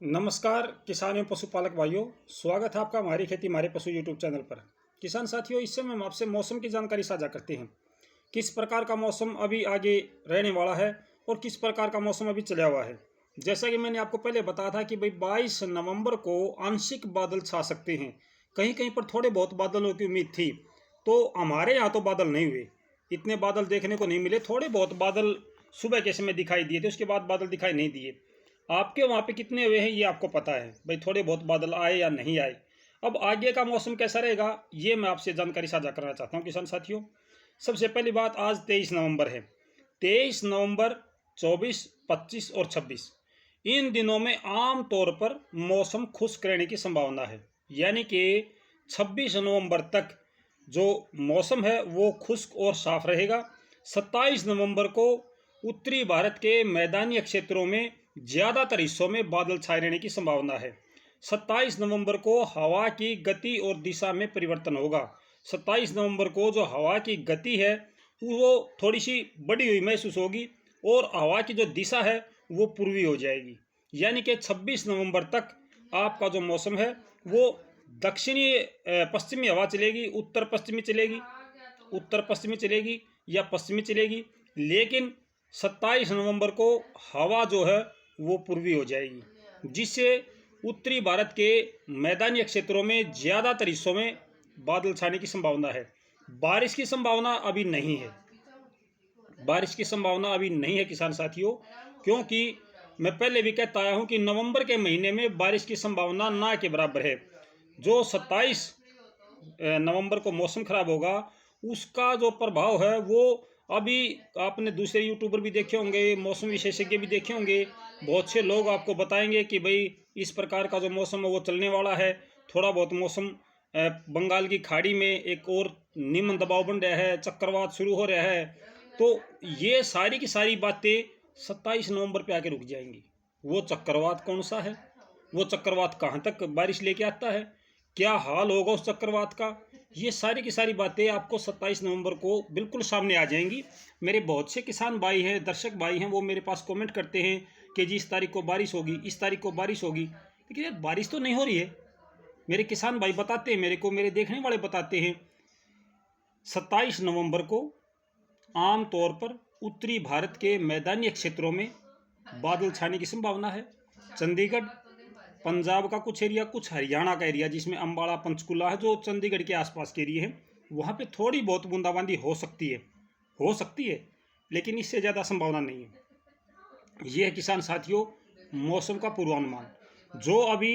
नमस्कार किसान एवं पशुपालक भाइयों, स्वागत है आपका हमारी खेती हमारे पशु यूट्यूब चैनल पर। किसान साथियों, इस समय हम आपसे मौसम की जानकारी साझा करते हैं। किस प्रकार का मौसम अभी आगे रहने वाला है और किस प्रकार का मौसम अभी चला हुआ है। जैसा कि मैंने आपको पहले बताया था कि भाई 22 नवंबर को आंशिक बादल छा सकते हैं। कहीं कहीं पर थोड़े बहुत बादलों की उम्मीद थी, तो हमारे यहाँ तो बादल नहीं हुए, इतने बादल देखने को नहीं मिले। थोड़े बहुत बादल सुबह के समय दिखाई दिए थे, उसके बाद बादल दिखाई नहीं दिए। आपके वहाँ पे कितने हुए हैं ये आपको पता है भाई, थोड़े बहुत बादल आए या नहीं आए। अब आगे का मौसम कैसा रहेगा ये मैं आपसे जानकारी साझा करना चाहता हूँ किसान साथियों। सबसे पहली बात, आज 23 नवंबर है। 23 नवंबर, 24, 25 और 26 इन दिनों में आम तौर पर मौसम खुश्क रहने की संभावना है। यानी कि 26 नवंबर तक जो मौसम है वो खुश्क और साफ रहेगा। 27 नवंबर को उत्तरी भारत के मैदानी क्षेत्रों में ज़्यादातर हिस्सों में बादल छाए रहने की संभावना है। 27 नवंबर को हवा की गति और दिशा में परिवर्तन होगा। 27 नवंबर को जो हवा की गति है वो थोड़ी सी बढ़ी हुई महसूस होगी और हवा की जो दिशा है वो पूर्वी हो जाएगी। यानी कि 26 नवंबर तक आपका जो मौसम है वो दक्षिणी पश्चिमी हवा चलेगी, उत्तर पश्चिमी चलेगी, उत्तर पश्चिमी चलेगी या पश्चिमी चलेगी। लेकिन 27 नवंबर को हवा जो है वो पूर्वी हो जाएगी, जिससे उत्तरी भारत के मैदानी क्षेत्रों में ज़्यादातर हिस्सों में बादल छाने की संभावना है। बारिश की संभावना अभी नहीं है, बारिश की संभावना अभी नहीं है किसान साथियों, क्योंकि मैं पहले भी कहता आया हूँ कि नवंबर के महीने में बारिश की संभावना ना के बराबर है। जो 27 नवंबर को मौसम खराब होगा उसका जो प्रभाव है वो अभी आपने दूसरे यूट्यूबर भी देखे होंगे, मौसम विशेषज्ञ भी देखे होंगे। बहुत से लोग आपको बताएंगे कि भाई इस प्रकार का जो मौसम है वो चलने वाला है। थोड़ा बहुत मौसम बंगाल की खाड़ी में एक और निम्न दबाव बन रहा है, चक्रवात शुरू हो रहा है। तो ये सारी की सारी बातें 27 नवंबर पे आके रुक जाएंगी। वो चक्रवात कौन सा है, वो चक्रवात कहाँ तक बारिश लेके आता है, क्या हाल होगा उस चक्रवात का, ये सारी की सारी बातें आपको 27 नवंबर को बिल्कुल सामने आ जाएंगी। मेरे बहुत से किसान भाई हैं, दर्शक भाई हैं, वो मेरे पास कमेंट करते हैं कि जी इस तारीख को बारिश होगी, इस तारीख को बारिश होगी। लेकिन यार बारिश तो नहीं हो रही है। मेरे किसान भाई बताते हैं मेरे को, मेरे देखने वाले बताते हैं 27 नवंबर को आम तौर पर उत्तरी भारत के मैदानी क्षेत्रों में बादल छाने की संभावना है। चंडीगढ़, पंजाब का कुछ एरिया, कुछ हरियाणा का एरिया जिसमें अम्बाला पंचकुला है, जो चंडीगढ़ के आसपास के एरिया है, वहाँ पे थोड़ी बहुत बूंदाबांदी हो सकती है, हो सकती है, लेकिन इससे ज़्यादा संभावना नहीं है। ये है किसान साथियों मौसम का पूर्वानुमान। जो अभी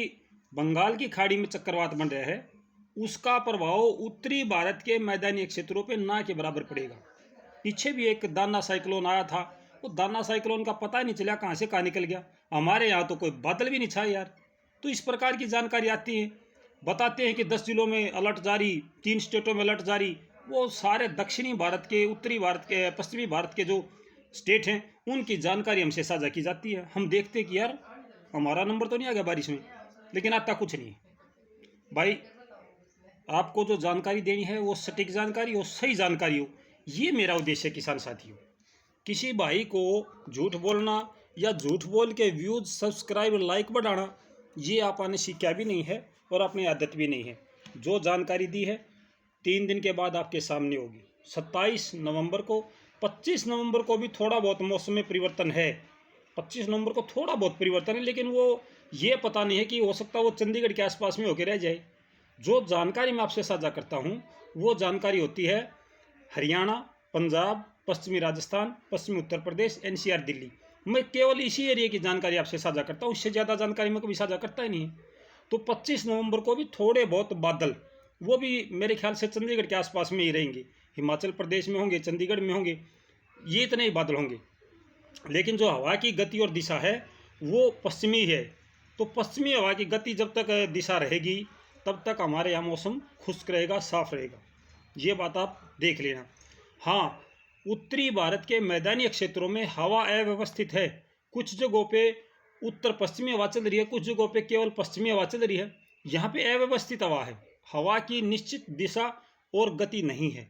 बंगाल की खाड़ी में चक्रवात बन रहा है उसका प्रभाव उत्तरी भारत के मैदानी क्षेत्रों पे ना के बराबर पड़ेगा। पीछे भी एक दाना साइक्लोन आया था, वो दाना साइक्लोन का पता ही नहीं चला कहाँ से कहाँ निकल गया। हमारे यहाँ तो कोई बादल भी नहीं छाए यार। तो इस प्रकार की जानकारी आती है, बताते हैं कि 10 जिलों में अलर्ट जारी, 3 स्टेटों में अलर्ट जारी। वो सारे दक्षिणी भारत के, उत्तरी भारत के, पश्चिमी भारत के जो स्टेट हैं उनकी जानकारी हमसे साझा की जाती है। हम देखते हैं कि यार हमारा नंबर तो नहीं आ गया बारिश में, लेकिन आता कुछ नहीं भाई। आपको जो जानकारी देनी है वो सटीक जानकारी हो, सही जानकारी हो, ये मेरा उद्देश्य है किसान साथियों। किसी भाई को झूठ बोलना या झूठ बोल के व्यूज, सब्सक्राइब, लाइक बढ़ाना ये आपने सीखा भी नहीं है और अपनी आदत भी नहीं है। जो जानकारी दी है 3 दिन के बाद आपके सामने होगी। 27 नवंबर को, 25 नवंबर को भी थोड़ा बहुत मौसम में परिवर्तन है। 25 नवंबर को थोड़ा बहुत परिवर्तन है, लेकिन वो ये पता नहीं है कि हो सकता है वो चंडीगढ़ के आसपास में होकर रह जाए। जो जानकारी मैं आपसे साझा करता हूँ वो जानकारी होती है हरियाणा, पंजाब, पश्चिमी राजस्थान, पश्चिमी उत्तर प्रदेश, एनसीआर दिल्ली। मैं केवल इसी एरिया की जानकारी आपसे साझा करता हूँ, इससे ज़्यादा जानकारी मैं कभी साझा करता ही नहीं है। तो 25 नवंबर को भी थोड़े बहुत बादल, वो भी मेरे ख्याल से चंडीगढ़ के आसपास में ही रहेंगे, हिमाचल प्रदेश में होंगे, चंडीगढ़ में होंगे, ये इतने ही बादल होंगे। लेकिन जो हवा की गति और दिशा है वो पश्चिमी है। तो पश्चिमी हवा की गति जब तक दिशा रहेगी तब तक हमारे यहाँ मौसम खुश्क रहेगा, साफ रहेगा। ये बात आप देख लेना। हाँ, उत्तरी भारत के मैदानी क्षेत्रों में हवा अव्यवस्थित है। कुछ जगहों पे उत्तर पश्चिमी हवा चल रही है, कुछ जगहों पे केवल पश्चिमी हवा चल रही है। यहाँ पे अव्यवस्थित हवा है, हवा की निश्चित दिशा और गति नहीं है,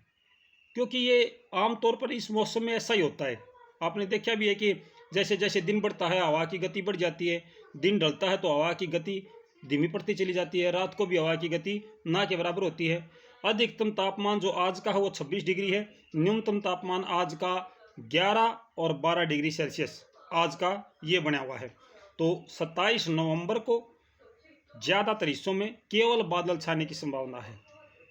क्योंकि ये आमतौर पर इस मौसम में ऐसा ही होता है। आपने देखा भी है कि जैसे जैसे दिन बढ़ता है हवा की गति बढ़ जाती है, दिन ढलता है तो हवा की गति धीमी पड़ती चली जाती है, रात को भी हवा की गति ना के बराबर होती है। अधिकतम तापमान जो आज का है वो 26 डिग्री है, न्यूनतम तापमान आज का 11 और 12 डिग्री सेल्सियस आज का ये बना हुआ है। तो 27 नवंबर को ज़्यादातर हिस्सों में केवल बादल छाने की संभावना है।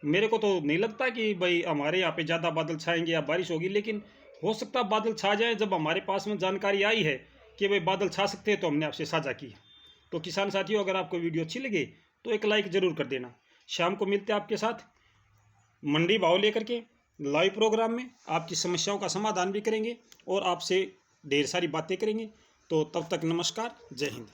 मेरे को तो नहीं लगता कि भाई हमारे यहाँ पे ज़्यादा बादल छाएंगे या बारिश होगी, लेकिन हो सकता है बादल छा जाए। जब हमारे पास में जानकारी आई है कि भाई बादल छा सकते हैं तो हमने आपसे साझा की। तो किसान साथियों, अगर आपको वीडियो अच्छी लगे तो एक लाइक ज़रूर कर देना। शाम को मिलते हैं आपके साथ मंडी भाव लेकर के लाइव प्रोग्राम में, आपकी समस्याओं का समाधान भी करेंगे और आपसे ढेर सारी बातें करेंगे। तो तब तक नमस्कार, जय हिंद।